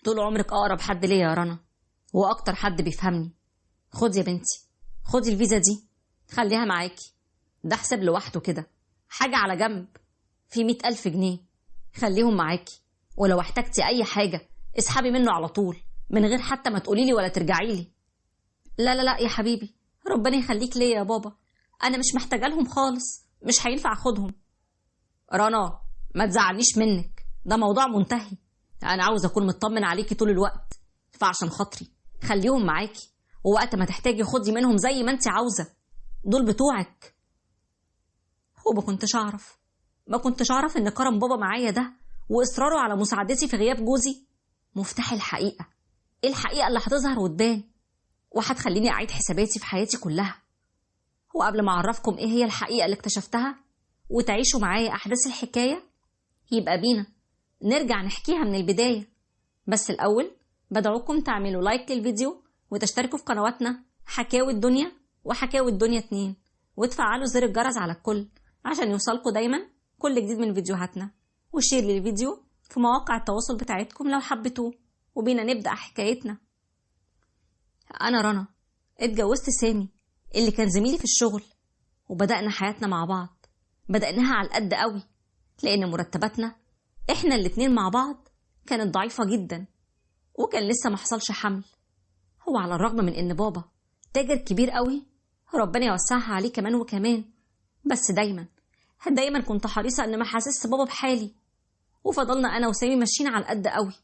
طول عمرك اقرب حد ليا يا رنا، واكتر حد بيفهمني. خدي يا بنتي، خدي الفيزا دي، خليها معاكي. ده حساب لوحده كده، حاجة على جنب، في 100,000 جنيه. خليهم معاكي، ولو احتجتي اي حاجة اسحبي منه على طول، من غير حتى ما تقوليلي ولا ترجعيلي. لا لا لا يا حبيبي، ربنا يخليك ليا يا بابا، انا مش محتاجة لهم خالص، مش هينفع اخدهم. رنا، ما تزعلنيش منك، ده موضوع منتهي. انا عاوز اكون مطمن عليكي طول الوقت، فعشان خاطري خليهم معاكي، ووقت ما تحتاجي خدي منهم زي ما انت عاوزة، دول بتوعك. وما كنتش اعرف، ما كنتش اعرف ان كرم بابا معايا ده واصراره على مساعدتي في غياب جوزي مفتاح الحقيقة، الحقيقة اللي هتظهر وتبان وهتخليني اعيد حساباتي في حياتي كلها. وقبل ما اعرفكم ايه هي الحقيقة اللي اكتشفتها وتعيشوا معايا احداث الحكاية، يبقى بينا نرجع نحكيها من البداية. بس الاول بدعوكم تعملوا لايك للفيديو وتشتركوا في قنواتنا حكاوي الدنيا وحكاوي الدنيا 2، وتفعلوا زر الجرس على الكل عشان يوصلكوا دايما كل جديد من فيديوهاتنا، وشير للفيديو في مواقع التواصل بتاعتكم لو حبيتوه. وبينا نبدأ حكايتنا. أنا رنا اتجوزت سامي اللي كان زميلي في الشغل، وبدأنا حياتنا مع بعض. بدأناها على القد قوي، لأن مرتباتنا إحنا الاتنين مع بعض كانت ضعيفة جدا، وكان لسه محصلش حمل. هو على الرغم من إن بابا تاجر كبير قوي، ربنا يوسعها عليه كمان وكمان، بس دايما كنت حريصة إن ما حاسس بابا بحالي. وفضلنا أنا وسامي ماشيين على القد قوي،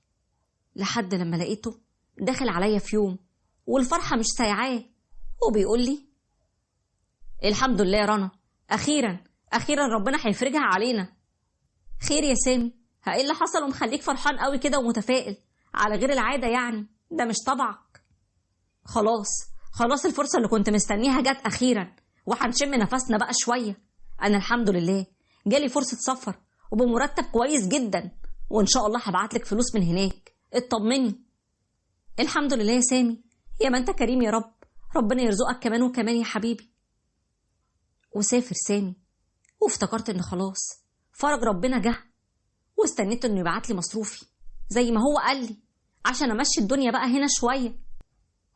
لحد لما لقيته داخل عليا في يوم والفرحة مش سايعاه، وبيقول لي: الحمد لله يا رنا، أخيرا ربنا هيفرجها علينا. خير يا سامي؟ ايه اللي حصل ومخليك فرحان قوي كده ومتفائل على غير العادة؟ يعني ده مش طبعك. خلاص الفرصة اللي كنت مستنيها جت أخيرا، وهنشم نفسنا بقى شوية. أنا الحمد لله جالي فرصة سفر وبمرتب كويس جدا، وإن شاء الله هبعتلك فلوس من هناك، اطمني. الحمد لله يا سامي، يا ما أنت كريم يا رب، ربنا يرزقك كمان وكمان يا حبيبي. وسافر سامي، وافتكرت إن خلاص فرج ربنا جه، واستنيت إنه يبعتلي مصروفي زي ما هو قال لي عشان أمشي الدنيا بقى هنا شوية.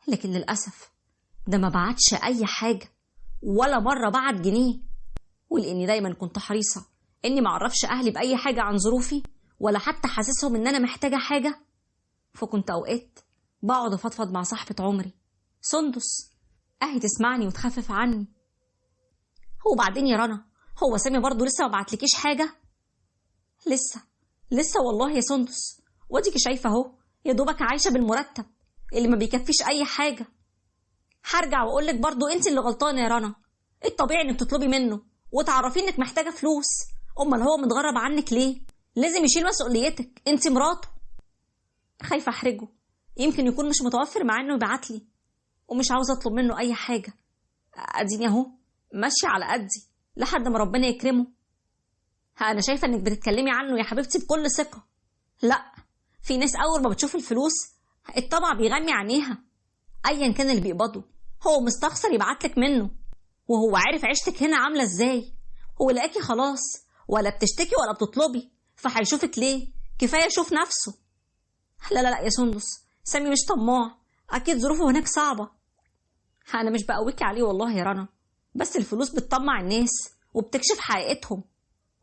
لكن للأسف ده ما بعتش أي حاجة، ولا مرة بعت جنيه. ولأني دايما كنت حريصة إني معرفش أهلي بأي حاجة عن ظروفي، ولا حتى حاسسهم إن أنا محتاجة حاجة، فكنت أوقات بقعد أفضفض مع صاحبة عمري سندس، أهي تسمعني وتخفف عني. وبعدين يا رنا، هو سامي برضو لسه ما بعتلكيش حاجة؟ لسه والله يا سندس، واديكي شايفة اهو، يا دوبك عايشة بالمرتب اللي ما بيكفيش أي حاجة. هرجع وأقولك برضو أنت اللي غلطانة يا رنا، الطبيعي إنك تطلبي منه وتعرفي إنك محتاجة فلوس، أمال هو متغرب عنك ليه؟ لازم يشيل مسؤوليتك، أنت مراته. خايفة أحرجه، يمكن يكون مش متوفر معاه إنه يبعتلي، ومش عاوزة أطلب منه أي حاجة. أديني أهو ماشية على قدي لحد ما ربنا يكرمه. أنا شايفة إنك بتتكلمي عنه يا حبيبتي بكل ثقة. لا، في ناس أول ما بتشوف الفلوس الطمع بيغمي عينيها، أيا كان اللي بيقبضه هو مستخسر يبعتلك منه، وهو عارف عيشتك هنا عاملة إزاي. هو لقاكي خلاص، ولا بتشتكي ولا بتطلبي، فهيشوفك ليه؟ كفاية يشوف نفسه. لا يا سندس، سامي مش طماع، أكيد ظروفه هناك صعبة. أنا مش بقويكي عليه والله يا رنا، بس الفلوس بتطمع الناس وبتكشف حقيقتهم.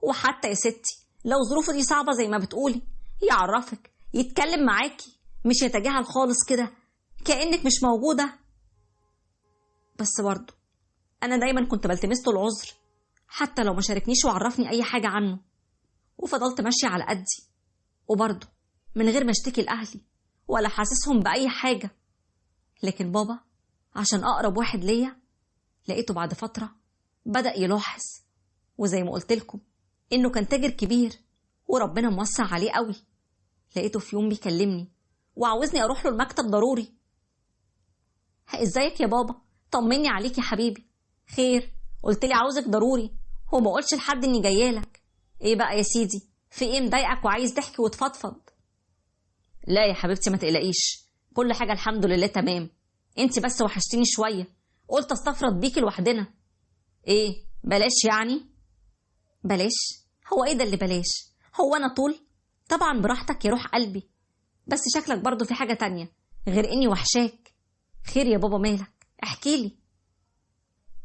وحتى يا ستي لو ظروفه دي صعبة زي ما بتقولي، يعرفك، يتكلم معاكي، مش يتجاهل خالص كده كأنك مش موجودة. بس برضه أنا دايما كنت بلتمسته العذر، حتى لو ما شاركنيش وعرفني أي حاجة عنه، وفضلت ماشية على قدي، وبرضه من غير ما اشتكي لأهلي ولا حاسسهم بأي حاجة. لكن بابا عشان أقرب واحد ليا، لقيته بعد فترة بدأ يلاحظ، وزي ما قلت لكم إنه كان تاجر كبير وربنا موسع عليه قوي. لقيته في يوم بيكلمني وعاوزني أروح له المكتب ضروري. ازيك يا بابا؟ طمني عليك يا حبيبي. خير؟ قلت لي عاوزك ضروري، هو ما قلتش لحد اني جايالك. ايه بقى يا سيدي، في ايه مضايقك وعايز تحكي وتفضفض؟ لا يا حبيبتي ما تقلقيش، كل حاجة الحمد لله تمام، انت بس وحشتيني شوية، قلت استفرد بيكي لوحدنا. ايه بلاش يعني؟ بلاش؟ هو ايه ده اللي بلاش؟ هو انا طول؟ طبعا براحتك يا روح قلبي، بس شكلك برضو في حاجة تانية غير إني وحشاك. خير يا بابا، مالك؟ احكيلي.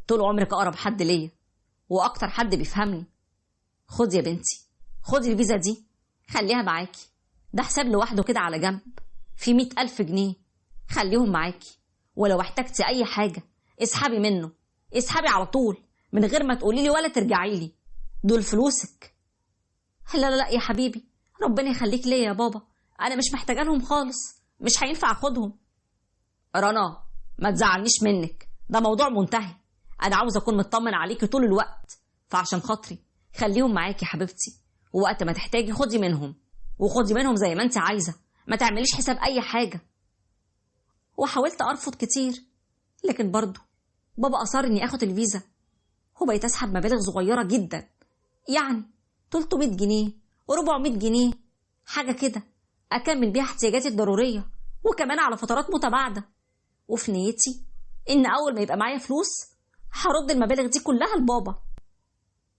طول عمرك أقرب حد ليا وأكتر حد بيفهمني. خد يا بنتي، خدي الفيزا دي، خليها معاكي. ده حساب لوحده كده على جنب، في 100,000 جنيه. خليهم معاكي، ولو احتجتي أي حاجة اسحبي منه، اسحبي على طول من غير ما تقوليلي ولا ترجعيلي. دول فلوسك. لا لا لا يا حبيبي، ربنا يخليك ليا يا بابا، أنا مش محتاجة لهم خالص، مش هينفع أخدهم. رنا، ما تزعلنيش منك، ده موضوع منتهي. أنا عاوز أكون مطمن عليكي طول الوقت، فعشان خاطري خليهم معاكي يا حبيبتي، ووقت ما تحتاجي خدي منهم، وخدي منهم زي ما انت عايزة، ما تعمليش حساب أي حاجة. وحاولت أرفض كتير، لكن برضو بابا أصر إني أخد الفيزا، وبقيت أسحب مبالغ صغيرة جدا، يعني 300 جنيه و400 جنيه حاجة كده، أكمل بيها احتياجاتي الضرورية، وكمان على فترات متباعدة. وفي نيتي إن أول ما يبقى معايا فلوس هرد المبالغ دي كلها لبابا.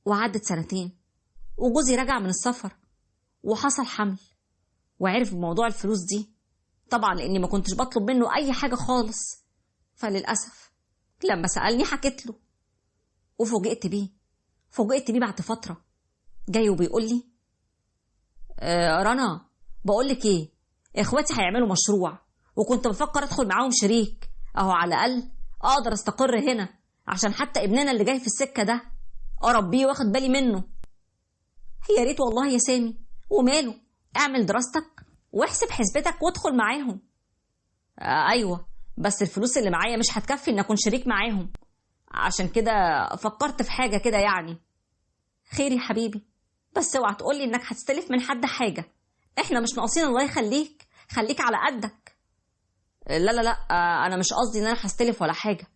وعدت 2 سنين، وجوزي رجع من السفر وحصل حمل، وعرف بموضوع الفلوس دي طبعا لأني ما كنتش بطلب منه أي حاجة خالص. فللأسف لما سألني حكيت له، وفوجئت بيه بعد فترة جاي وبيقول لي رنا، بقولك ايه، اخواتي هيعملوا مشروع وكنت بفكر ادخل معاهم شريك، اهو على الأقل اقدر استقر هنا، عشان حتى ابننا اللي جاي في السكة ده اربيه واخد بالي منه. يا ريت والله يا سامي، وماله، اعمل دراستك واحسب حسبتك وادخل معاهم. ايوه، بس الفلوس اللي معايا مش هتكفي ان اكون شريك معاهم، عشان كده فكرت في حاجة كده يعني. خير يا حبيبي، بس اوعى تقولي انك هتستلف من حد حاجة، احنا مش ناقصين، الله يخليك، خليك على قدك. لا لا لا، انا مش قصدي ان انا هستلف ولا حاجة.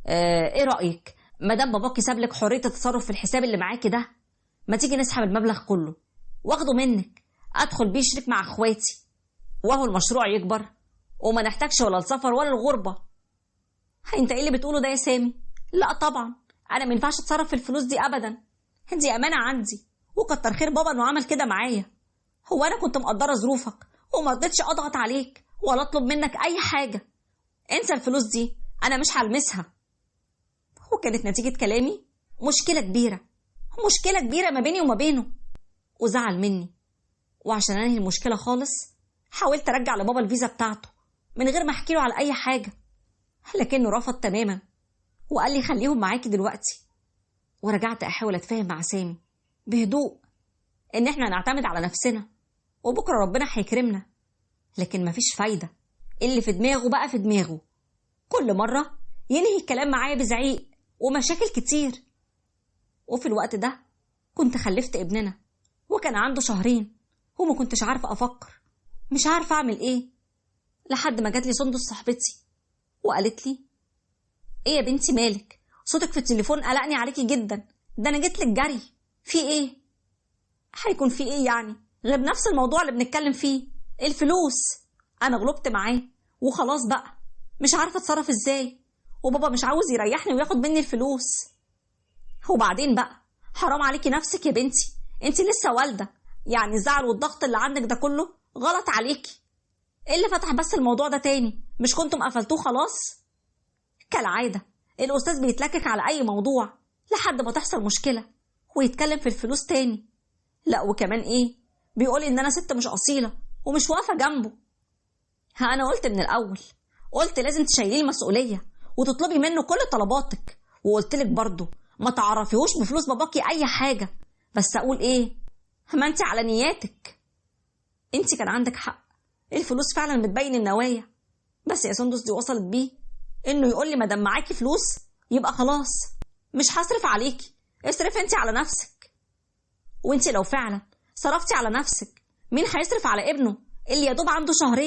ايه رأيك مادام باباكي سابلك حرية التصرف في الحساب اللي معاكي ده، ما تيجي نسحب المبلغ كله واخده منك، ادخل بيه شريك مع اخواتي، وهو المشروع يكبر وما نحتاجش ولا السفر ولا الغربة. انت ايه اللي بتقوله ده يا سامي؟ لا طبعا، انا ما ينفعش اتصرف في الفلوس دي ابدا، دي امانة عندي، وكتر خير بابا انه عمل كده معايا. هو انا كنت مقدرة ظروفك وما رضيتش اضغط عليك ولا اطلب منك اي حاجة. انسى الفلوس دي، انا مش هلمسها. وكانت نتيجة كلامي مشكلة كبيرة ما بيني وما بينه، وزعل مني. وعشان انهي المشكلة خالص حاولت ارجع لبابا الفيزا بتاعته من غير ما احكي له على اي حاجة، لكنه رفض تماما وقال لي خليهم معاكي دلوقتي. ورجعت احاول اتفاهم مع سامي بهدوء ان احنا نعتمد على نفسنا وبكرة ربنا هيكرمنا، لكن مفيش فايدة، اللي في دماغه بقى في دماغه، كل مرة ينهي الكلام معايا بزعيق ومشاكل كتير. وفي الوقت ده كنت خلفت ابننا وكان عنده 2 شهر، وما كنتش عارفة أفكر، مش عارفة أعمل إيه، لحد ما جات لي سندس صاحبتي وقالت لي إيه يا بنتي مالك، صوتك في التليفون قلقني عليكي جدا، ده أنا جيت لك جري، في إيه؟ هيكون في إيه يعني غير نفس الموضوع اللي بنتكلم فيه، الفلوس. أنا غلبت معاه وخلاص بقى، مش عارفة أتصرف إزاي، وبابا مش عاوز يريحني وياخد مني الفلوس. وبعدين بقى حرام عليكي نفسك يا بنتي، انت لسه والدة، يعني الزعل والضغط اللي عندك ده كله غلط عليكي. ايه اللي فتح بس الموضوع ده تاني؟ مش كنتم قفلتوه خلاص؟ كالعادة الأستاذ بيتلكك على أي موضوع لحد ما تحصل مشكلة ويتكلم في الفلوس تاني. لا وكمان ايه، بيقولي ان انا ست مش أصيلة ومش واقفة جنبه. أنا قلت من الأول، قلت لازم تشيلي المسؤولية وتطلبي منه كل طلباتك، وقلتلك برضو ما تعرفيهوش بفلوس باباكي أي حاجة، بس أقول إيه، ما أنت على نياتك. أنت كان عندك حق، الفلوس فعلا بتبين النوايا، بس يا سندس دي وصلت بيه إنه يقول لي مادام معاكي فلوس يبقى خلاص مش هصرف عليكي، اصرفي أنت على نفسك. وأنت لو فعلا صرفتي على نفسك مين هيصرف على ابنه اللي يا دوب عنده 2 شهر؟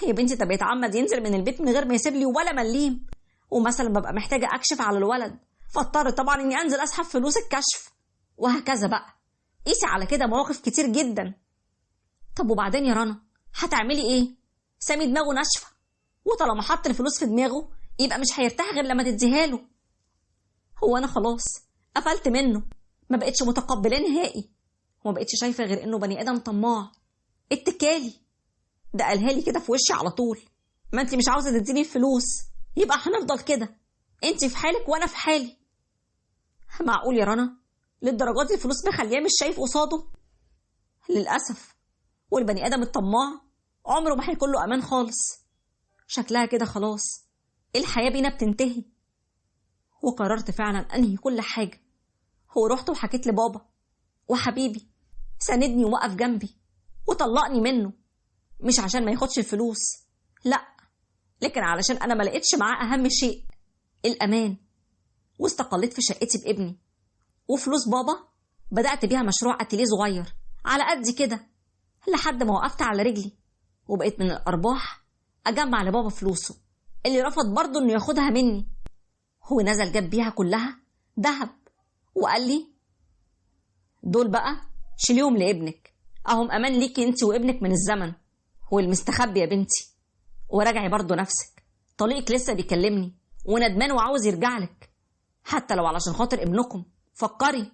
يا بنتي ده بيتعمد ينزل من البيت من غير ما يسيب لي ولا مليم، ومثلا ببقى محتاجة أكشف على الولد فاضطر طبعا إني أنزل أسحب فلوس الكشف، وهكذا بقى، قيسي على كده مواقف كتير جدا. طب وبعدين يا رنا هتعملي إيه؟ سامي دماغه ناشفة، وطالما حط الفلوس في دماغه يبقى مش هيرتاح غير لما تديها له. هو أنا خلاص قفلت منه، ما بقتش متقبلاه نهائي، وما بقتش شايفة غير إنه بني آدم طماع اتكالي، ده قالها لي كده في وشي على طول. ما انت مش عاوزة تديني الفلوس يبقى هنفضل كده، انت في حالك وانا في حالي. معقول يا رنا للدرجات دي الفلوس مخليه مش شايف قصاده؟ للأسف. والبني آدم الطماع عمره ما هيكون له أمان خالص. شكلها كده خلاص الحياة بينا بتنتهي. وقررت فعلا أنهي كل حاجة، ورحت وحكيت لبابا، وحبيبي ساندني ووقف جنبي وطلقني منه، مش عشان ما ياخدش الفلوس، لا، لكن علشان أنا ما لقيتش معاه أهم شيء، الأمان. واستقلت في شقتي بابني، وفلوس بابا بدأت بيها مشروع أتيليه صغير على قد كده لحد ما وقفت على رجلي، وبقيت من الأرباح أجمع لبابا فلوسه اللي رفض برضه إنه ياخدها مني. هو نزل جاب بيها كلها دهب وقال لي دول بقى شيليهم لابنك، أهم أمان ليكي انت وابنك من الزمن والمستخبي يا بنتي. وراجعي برضه نفسك، طليقك لسه بيكلمني وندمان وعاوز يرجعلك، حتى لو علشان خاطر ابنكم فكري.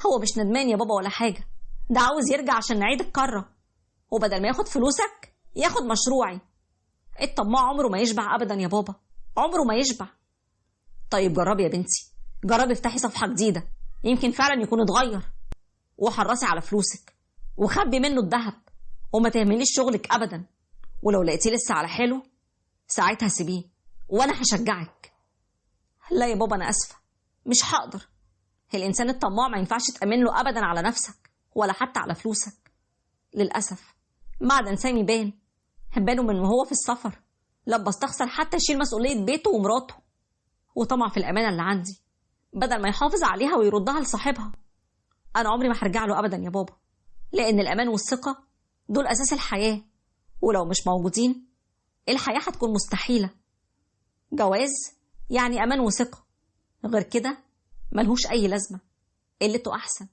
هو مش ندمان يا بابا ولا حاجة، ده عاوز يرجع عشان نعيد الكرة، وبدل ما ياخد فلوسك ياخد مشروعي. الطماع عمره ما يشبع أبدا يا بابا، عمره ما يشبع. طيب جربي يا بنتي، جربي افتحي صفحة جديدة، يمكن فعلا يكون اتغير. وحرصي على فلوسك وخبي منه الذهب، وما تهمليش شغلك أبدا. ولو لقيتيه لسه على حاله ساعتها سيبيه وأنا هشجعك. لا يا بابا أنا أسفة، مش هقدر. الإنسان الطماع ما ينفعش تأمن له أبدا على نفسك ولا حتى على فلوسك. للأسف معدن سامي بانه من وهو في السفر لما استخسر حتى يشيل مسؤولية بيته ومراته، وطمع في الأمانة اللي عندي بدل ما يحافظ عليها ويردها لصاحبها. أنا عمري ما هرجع له أبدا يا بابا، لأن الأمان والثقة دول أساس الحياة، ولو مش موجودين الحياة هتكون مستحيلة. جواز يعني أمان وثقة، غير كده ملهوش أي لازمة، قلته أحسن.